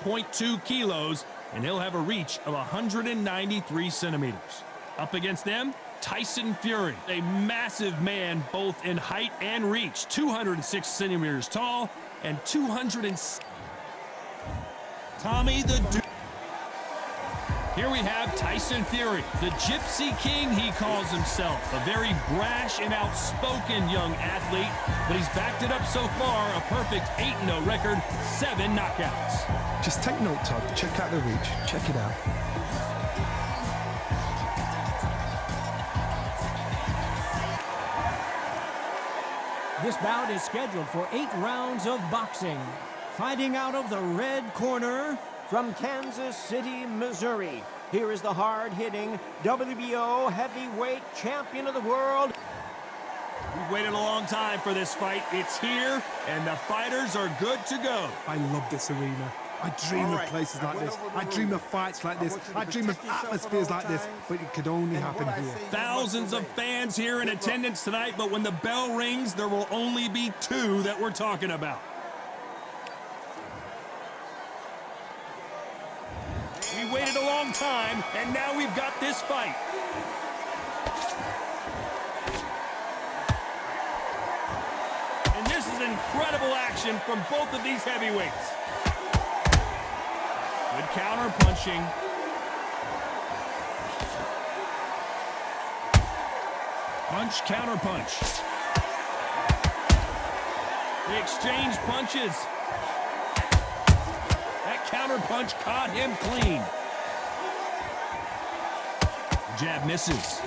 0.2 kilos, and he'll have a reach of 193 centimeters. Up against them, Tyson Fury, a massive man both in height and reach, 206 centimeters tall and 200. Tommy the Dude. Here we have Tyson Fury, the Gypsy King he calls himself. A very brash and outspoken young athlete, but he's backed it up so far, a perfect 8-0 record, 7 knockouts. Just take note, Todd. Check out the reach. Check it out. This bout is scheduled for 8 rounds of boxing. Fighting out of the red corner, from Kansas City, Missouri, here is the hard-hitting WBO heavyweight champion of the world. We've waited a long time for this fight. It's here, and the fighters are good to go. I love this arena. I dream of places like this. I dream of fights like this. I dream of atmospheres like this, but it could only happen here. Thousands of fans here in attendance tonight, but when the bell rings, there will only be 2 that we're talking about. We waited a long time, and now we've got this fight. And this is incredible action from both of these heavyweights. Good counter punching. Punch, counter punch. They exchange punches. That counter punch caught him clean. Jab misses.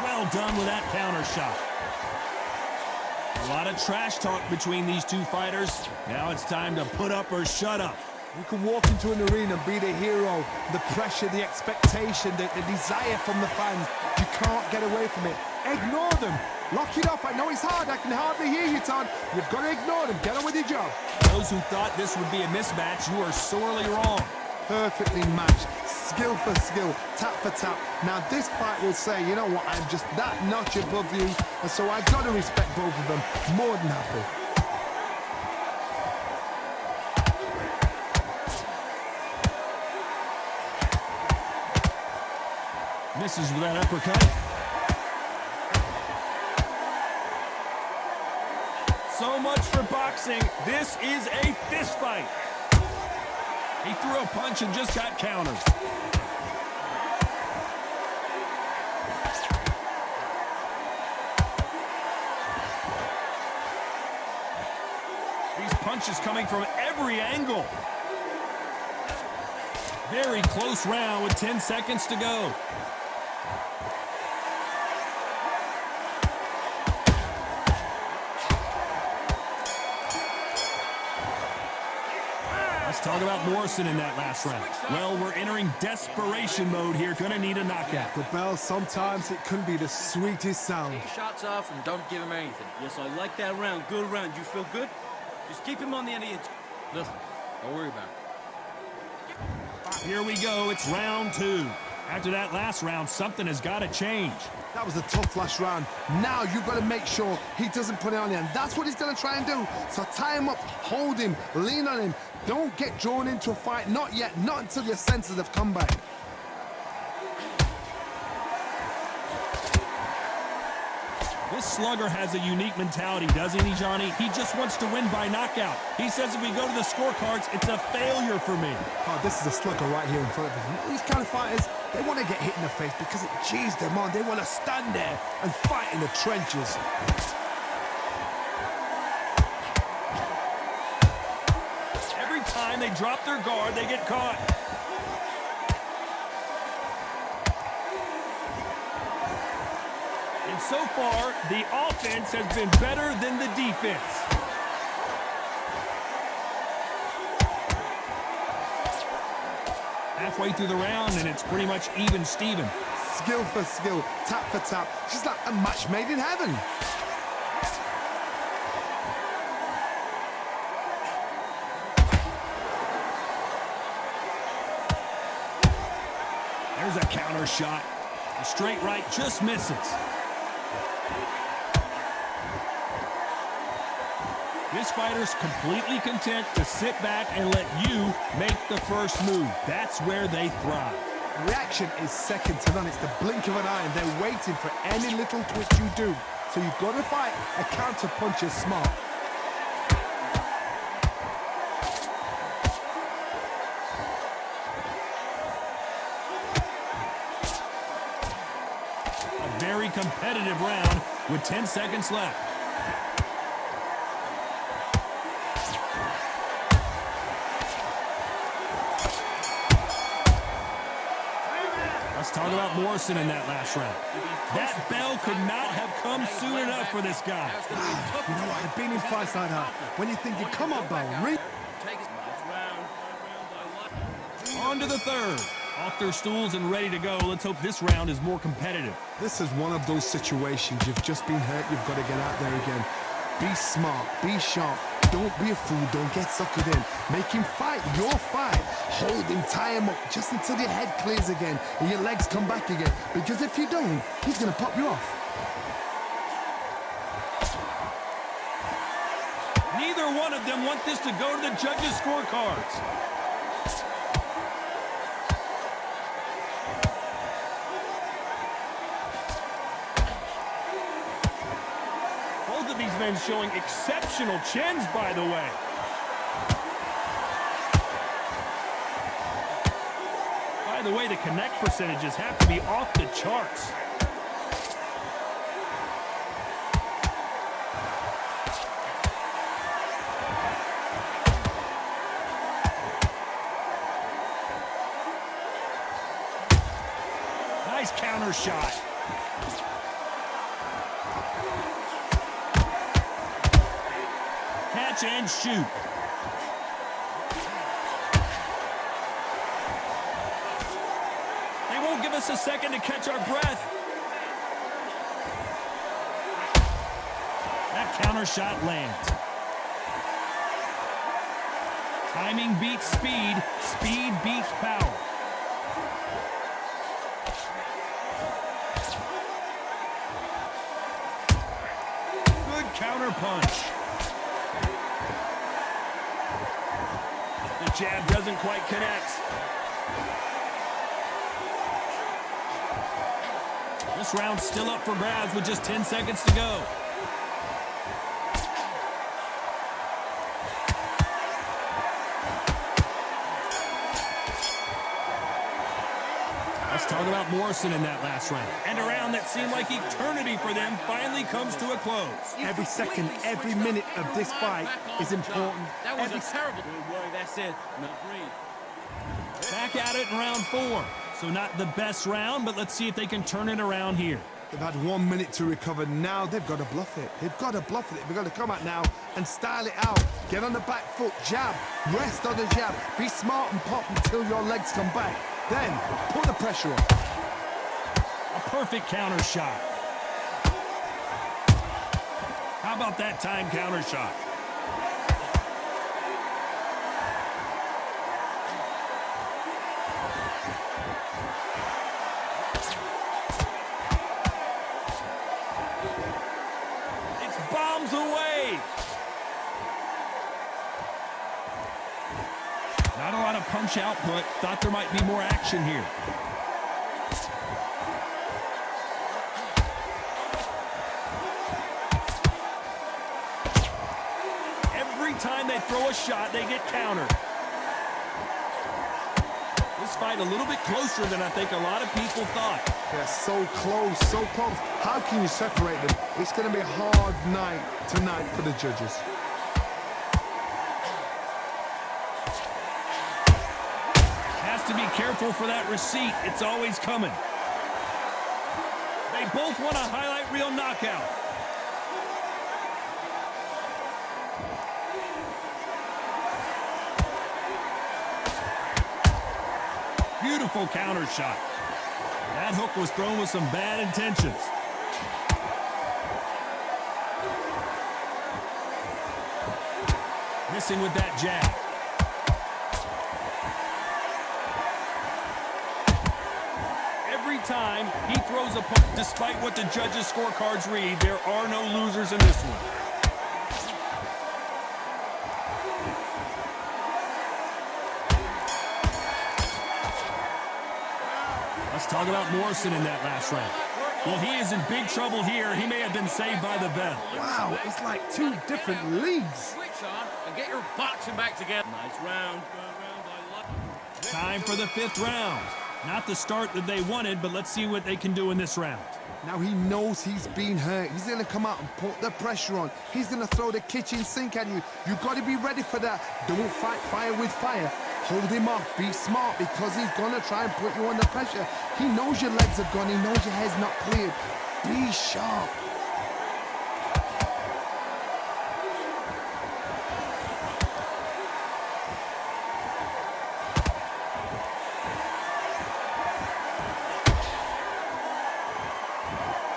Well done with that counter shot. A lot of trash talk between these two fighters. Now it's time to put up or shut up. You can walk into an arena and be the hero. The pressure, the expectation, the desire from the fans. You can't get away from it. Ignore them. Lock it off. I know it's hard. I can hardly hear you, Todd. You've got to ignore them. Get on with your job. Those who thought this would be a mismatch, you are sorely wrong. Perfectly matched. Skill for skill. Tap for tap. Now this fight will say, you know what, I'm just that notch above you. And so I've got to respect both of them. More than happy. Misses with that uppercut. So much for boxing. This is a fist fight. He threw a punch and just got counters. These punches coming from every angle. Very close round with 10 seconds to go. Talk about Morrison in that last round. Well, we're entering desperation mode here. Gonna need a knockout. The bell, sometimes it can be the sweetest sound. Take your shots off and don't give him anything. Yes, I like that round. Good round. You feel good? Just keep him on the end of your... Listen, don't worry about it. Here we go. It's round 2. After that last round, something has got to change. That was a tough last round. Now you've got to make sure he doesn't put it on you, and that's what he's going to try and do. So tie him up, hold him, lean on him. Don't get drawn into a fight. Not yet. Not until your senses have come back. This slugger has a unique mentality, doesn't he, Johnny? He just wants to win by knockout. He says if we go to the scorecards, it's a failure for me. Oh, this is a slugger right here in front of him. These kind of fighters, they want to get hit in the face because it cheers them on. They want to stand there and fight in the trenches. Every time they drop their guard, they get caught. And so far, the offense has been better than the defense. Halfway through the round, and it's pretty much even Steven. Skill for skill, tap for tap. Just like a match made in heaven. There's a counter shot. A straight right just misses. This fighter's completely content to sit back and let you make the first move. That's where they thrive. Reaction is second to none. It's the blink of an eye, and they're waiting for any little twitch you do. So you've got to fight a counter punch as smart. A very competitive round with 10 seconds left. Let's talk about Morrison in that last round. That bell could not have come soon enough for this guy. You know what? I've been in fights like that. When you're thinking, come on, Bell, On to the third. Off their stools and ready to go. Let's hope this round is more competitive. This is one of those situations. You've just been hurt. You've got to get out there again. Be smart. Be sharp. Don't be a fool. Don't get suckered in. Make him fight your fight. Hold him, tie him up just until your head clears again and your legs come back again. Because if you don't, he's going to pop you off. Neither one of them want this to go to the judges' scorecards. Both of these men showing exceptional chins, by the way. By the way, the connect percentages have to be off the charts. Nice counter shot. Catch and shoot. They won't give us a second to catch our breath. That counter shot lands. Timing beats speed. Speed beats power. Good counter punch. The jab doesn't quite connect. This round's still up for grabs with just 10 seconds to go. Let's talk about Morrison in that last round. And a round that seemed like eternity for them finally comes to a close. Every second, every minute of this fight is important. That was a terrible. Good work. That's it. No, breathe. Back at it in round 4. So not the best round, but let's see if they can turn it around here. They've had 1 minute to recover. Now they've got to bluff it. They've got to bluff it. They've got to come out now and style it out. Get on the back foot, jab, rest on the jab. Be smart and pop until your legs come back. Then put the pressure on. A perfect counter shot. How about that time counter shot? Bombs away. Not a lot of punch output. Thought there might be more action here. Every time they throw a shot, they get countered. This fight a little bit closer than I think a lot of people thought. They're so close, so close. How can you separate them? It's going to be a hard night tonight for the judges. Has to be careful for that receipt. It's always coming. They both want a highlight reel knockout. Beautiful counter shot. That hook was thrown with some bad intentions. Missing with that jab. Every time he throws a punch, despite what the judges' scorecards read, there are no losers in this one. talk about Morrison in that last round. Well, he is in big trouble here. He may have been saved by the bell. Wow, it's like two different leagues. Switch on and get your boxing back together. Nice round. Time for the 5th round. Not the start that they wanted, but let's see what they can do in this round. Now he knows he's been hurt. He's going to come out and put the pressure on. He's going to throw the kitchen sink at you. You've got to be ready for that. Don't fight fire with fire. Hold him off. Be smart because he's going to try and put you under pressure. He knows your legs are gone. He knows your head's not cleared. Be sharp.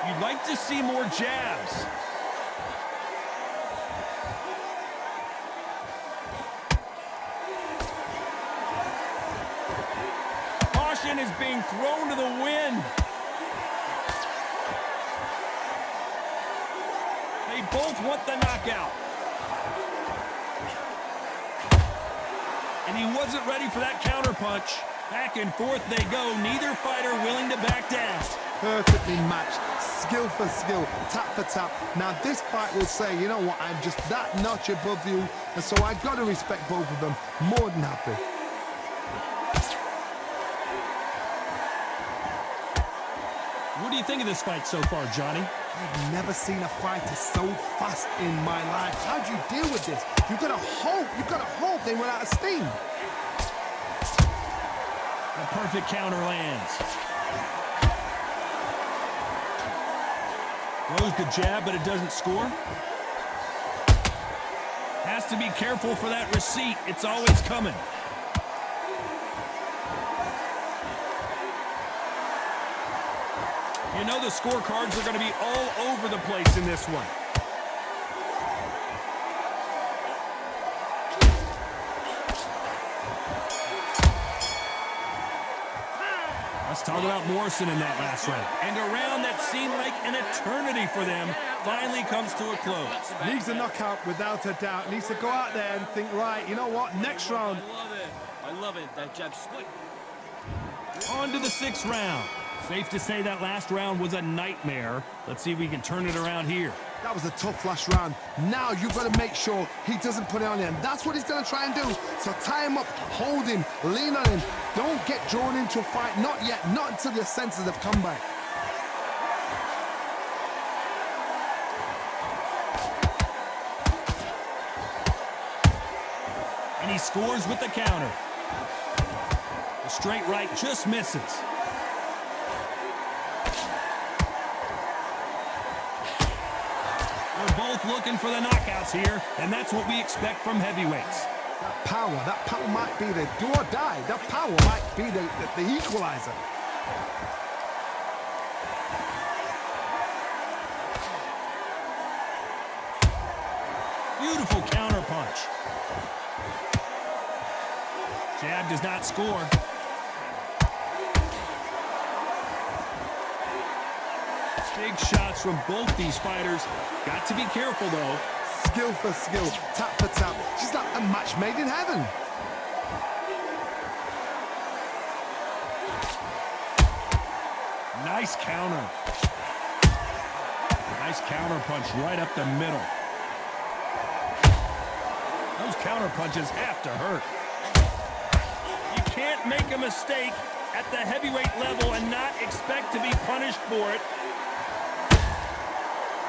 You'd like to see more jabs. Caution is being thrown to the wind. They both want the knockout. And he wasn't ready for that counter punch. Back and forth they go. Neither fighter willing to back down. Perfectly matched. Skill for skill, tap for tap. Now this fight will say, you know what, I'm just that notch above you, and so I've got to respect both of them. More than happy. What do you think of this fight so far, Johnny? I've never seen a fighter so fast in my life. How do you deal with this? You've got to hope they run out of steam. The perfect counter lands. Throws the jab, but it doesn't score. Has to be careful for that receipt. It's always coming. You know the scorecards are going to be all over the place in this one. Let's talk about Morrison in that last round. And a round that seemed like an eternity for them finally comes to a close. Needs a knockout without a doubt. Needs to go out there and think, right, you know what, next round. I love it. That jab split. On to the 6th round. Safe to say that last round was a nightmare. Let's see if we can turn it around here. That was a tough last round. Now you've got to make sure he doesn't put it on him. That's what he's going to try and do. So tie him up, hold him, lean on him. Don't get drawn into a fight. Not yet. Not until your senses have come back. And he scores with the counter. The straight right just misses. They're both looking for the knockouts here, and that's what we expect from heavyweights. That power might be the do or die. That power might be the equalizer. Beautiful counter punch. Jab does not score. Big shots from both these fighters. Got to be careful, though. Skill for skill, tap for tap. She's like a match made in heaven. Nice counter. Nice counter punch right up the middle. Those counter punches have to hurt. You can't make a mistake at the heavyweight level and not expect to be punished for it.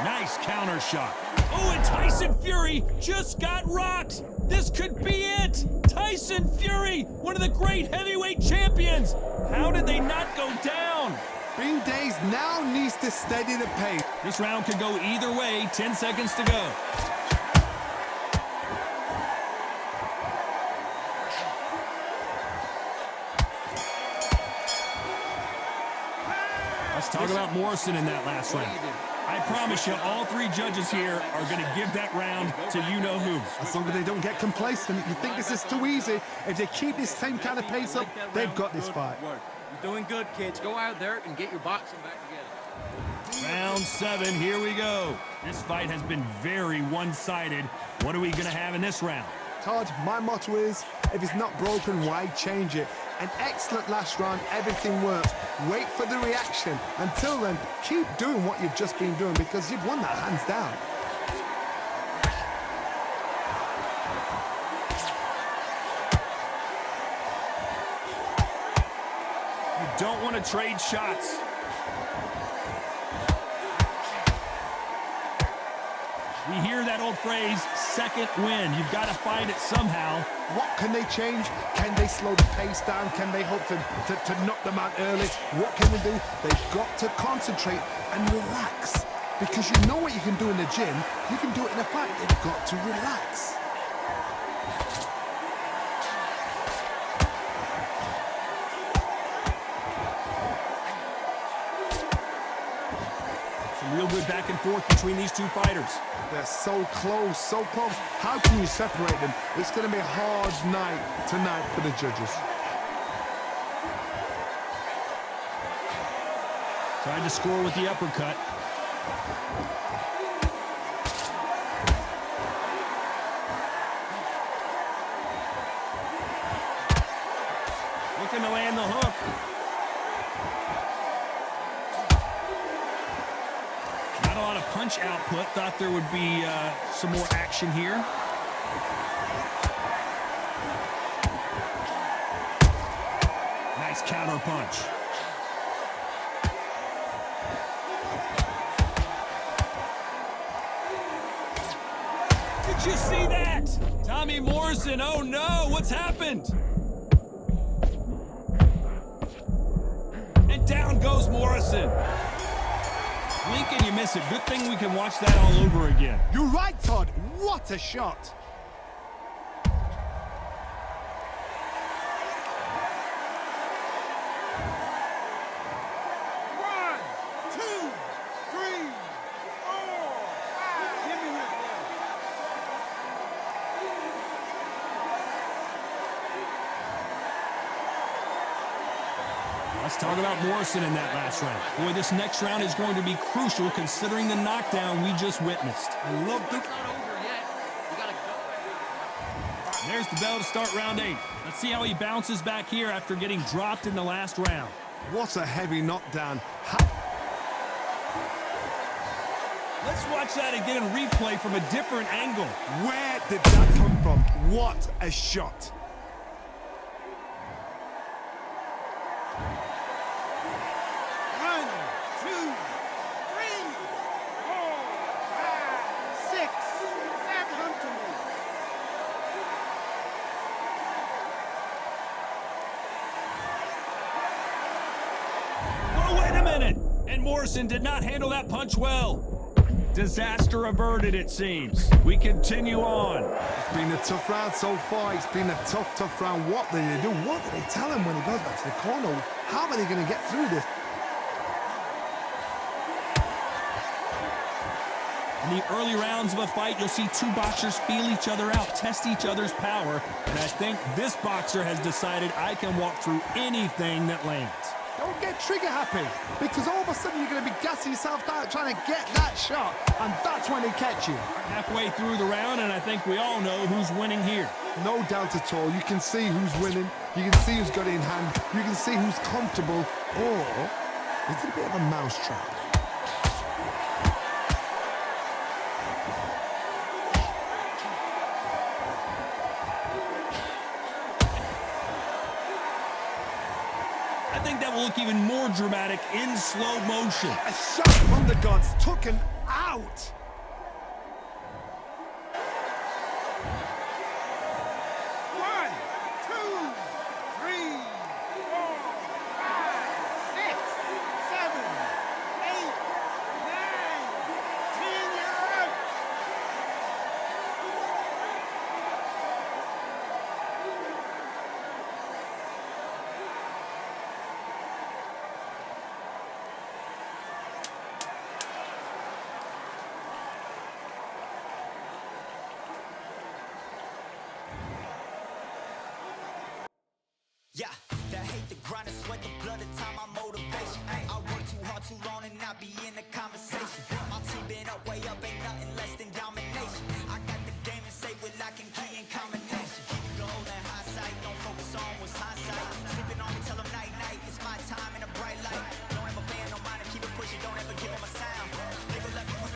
Nice counter shot. Oh, and Tyson Fury just got rocked. This could be it. Tyson Fury, one of the great heavyweight champions. How did they not go down? Bean Days now needs to steady the pace. This round could go either way. 10 seconds to go. Let's talk about Morrison in that last round. I promise you, all 3 judges here are going to give that round to you-know-who. As long as they don't get complacent, you think this is too easy. If they keep this same kind of pace up, they've got this fight. You're doing good, kids. Go out there and get your boxing back together. Round 7, here we go. This fight has been very one-sided. What are we going to have in this round? Todd, my motto is If it's not broken, why change it? An excellent last round, everything works. Wait for the reaction. Until then, keep doing what you've just been doing because you've won that hands down. You don't want to trade shots. We hear that old phrase, second win. You've got to find it somehow. What can they change? Can they slow the pace down? Can they hope to knock them out early? What can they do? They've got to concentrate and relax. Because you know what you can do in the gym, you can do it in a fight. They've got to relax. Some real good back and forth between these two fighters. They're so close, so close. How can you separate them? It's going to be a hard night tonight for the judges. Tried to score with the uppercut. Looking to land the hook. Not a lot of punch output. Thought there would be some more action here. Nice counter punch. Did you see that? Tommy Morrison, oh no, what's happened? And down goes Morrison. Blink and you miss it. Good thing we can watch that all over again. You're right, Todd. What a shot. Let's talk about Morrison in that last round. Boy, this next round is going to be crucial considering the knockdown we just witnessed. I love the... It's not over yet. You gotta go. There's the bell to start round 8. Let's see how he bounces back here after getting dropped in the last round. What a heavy knockdown. Let's watch that again in replay from a different angle. Where did that come from? What a shot. And Morrison did not handle that punch well. Disaster averted, it seems. We continue on. It's been a tough round so far. It's been a tough round. What do they do? What do they tell him when he goes back to the corner? How are they going to get through this? In the early rounds of a fight, you'll see two boxers feel each other out, test each other's power. And I think this boxer has decided I can walk through anything that lands. Don't get trigger happy, because all of a sudden you're going to be gassing yourself out trying to get that shot, and that's when they catch you. Halfway through the round, and I think we all know who's winning here. No doubt at all. You can see who's winning. You can see who's got it in hand. You can see who's comfortable. Or is it a bit of a mousetrap? I think that will look even more dramatic in slow motion. A shot from the gods took him out. Yeah, that hate the grind and sweat the blood, the time my motivation. I work too hard too long and not be in the conversation. My team been up, way up, ain't nothing less than domination.